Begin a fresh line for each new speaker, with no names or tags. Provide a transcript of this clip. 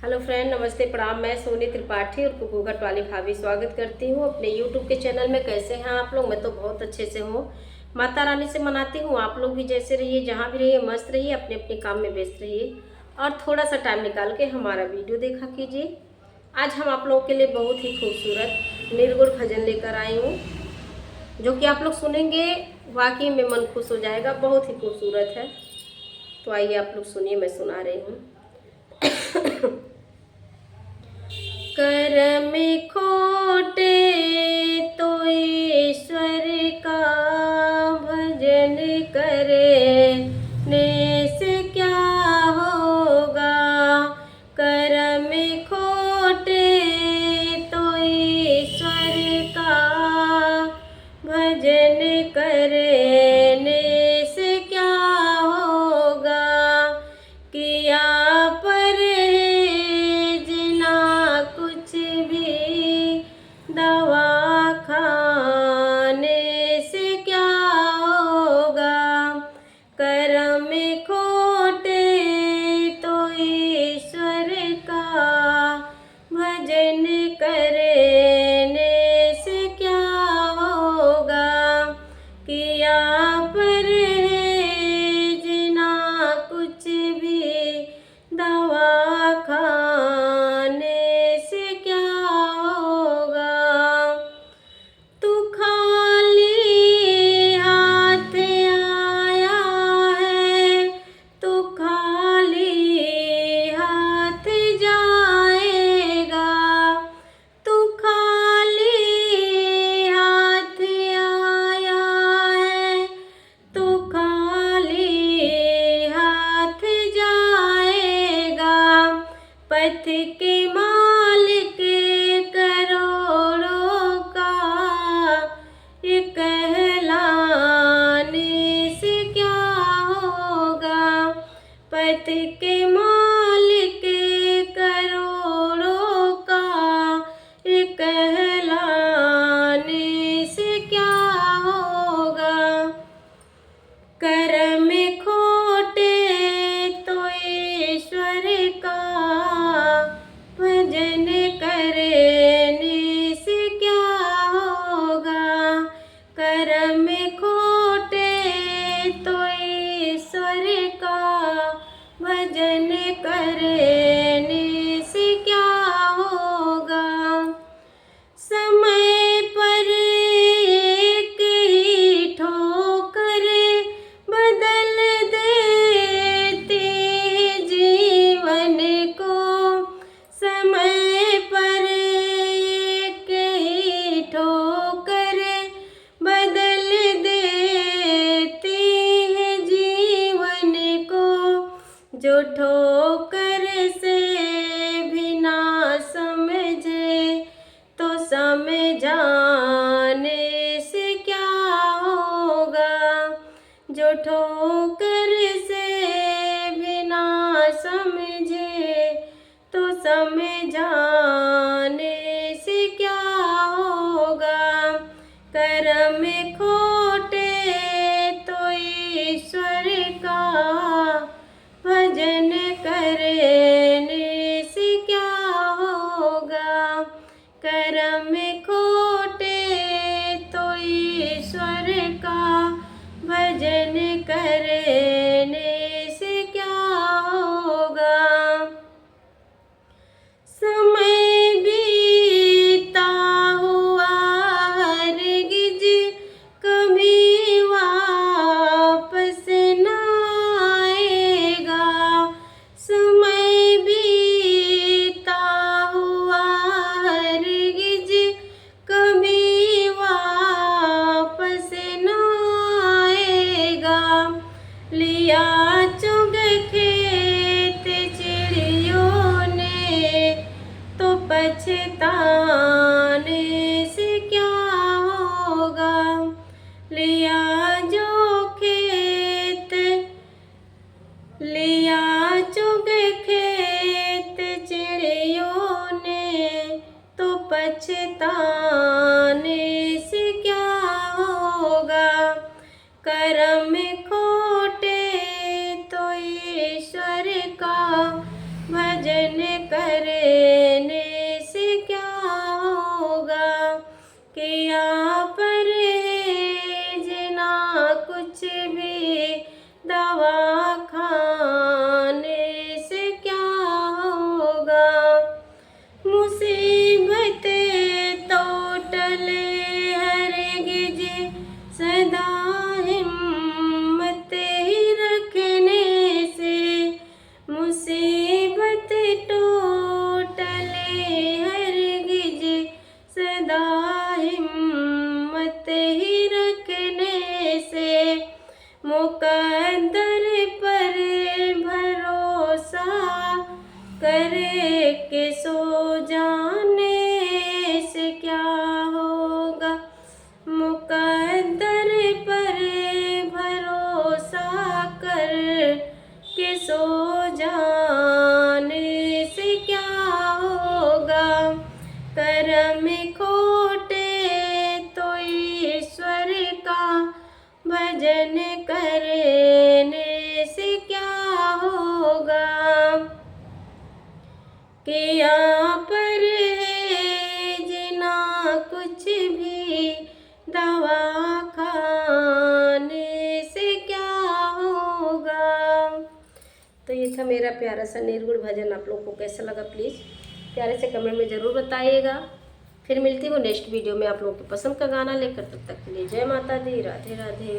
Hello friend, नमस्ते, प्रणाम। मैं सोनी त्रिपाठी और कुकुघट वाली भाभी स्वागत करती हूँ अपने यूट्यूब के चैनल में। कैसे हैं आप लोग? मैं तो बहुत अच्छे से हूँ। माता रानी से मनाती हूँ आप लोग भी जैसे रहिए, जहाँ भी रहिए मस्त रहिए, अपने अपने काम में व्यस्त रहिए और थोड़ा सा टाइम निकाल के हमारा वीडियो देखा कीजिए। आज हम आप लोगों के लिए बहुत ही खूबसूरत निर्गुण भजन लेकर आई हूँ, जो कि आप लोग सुनेंगे वाकई में मन खुश हो जाएगा। बहुत ही खूबसूरत है, तो आइए आप लोग सुनिए, मैं सुना रही हूँ। कर्म खोटे तो ईश्वर का भजन करने से क्या होगा। कर्म खोटे तो ईश्वर का भजन करने से क्या होगा। किया दवा खाने से क्या होगा। कर्म खोटे तो ईश्वर का भजन करने से क्या होगा। किया परहेज ना कुछ भी दवा खाने से क्या होगा। तू खाली हाथ आया है, तू खाली हाथ जाएगा। तू खाली हाथ आया है, तू खाली हाथ जाएगा। पथ के मालिक करोड़ों का ये कहलाने से क्या होगा। पथ के मालिक करोड़ों का ये कहलाने से क्या होगा। कर्म खोटे तो ईश्वर का भजन करने से क्या होगा। कर्म खोटे तो ईश्वर का भजन करने से क्या होगा। समय पर एक ही ठोकर बदल देती जीवन को। समय पर एक ही ठोकर बदल देती है जीवन को। जो ठोकर से भी ना समझे तो समझाने से क्या होगा। जो ठोकर से भी ना समझे तो समझाने से क्या होगा। कर्म खोटे तो ईश्वर का भजन करने से क्या होगा। कर्म खोटे तो ईश्वर का भजन करने से क्या होगा। समय बीता हुआ हरगिज कभी वापस न आएगा। समय बीता हुआ हरगिज कभी वापस न आएगा। लिया चुग खेत चिड़ियों ने तो पछताने से क्या होगा। लिया जो खेत लिया चुग खेत चिड़ियों ने तो पछताने से क्या होगा। कर्म खोटे तो ईश्वर का भजन करने से क्या होगा, किया परहेज ना कुछ भी, दवा खाने से क्या होगा। मुसीबतें तो टले हरगिज, सदा हिम्मत ही रखने से, मुसीबत तो टले हरगिज, सदा हिम्मत ही रखने से, मुकद्दर पर भरोसा करे के सो जाने से क्या होगा, मुकद्दर पर भरोसा कर के सो जाने से क्या होगा। कर्म खोटे तो ईश्वर का भजन करने से क्या होगा, किया परहेज ना कुछ भी, दवा खाने से क्या होगा। तो ये था मेरा प्यारा सा निर्गुण भजन। आप लोग को कैसा लगा प्लीज़ प्यारे से कमेंट में ज़रूर बताइएगा। फिर मिलती हूँ नेक्स्ट वीडियो में आप लोगों की पसंद का गाना लेकर। तब तक के लिए जय माता दी, राधे राधे।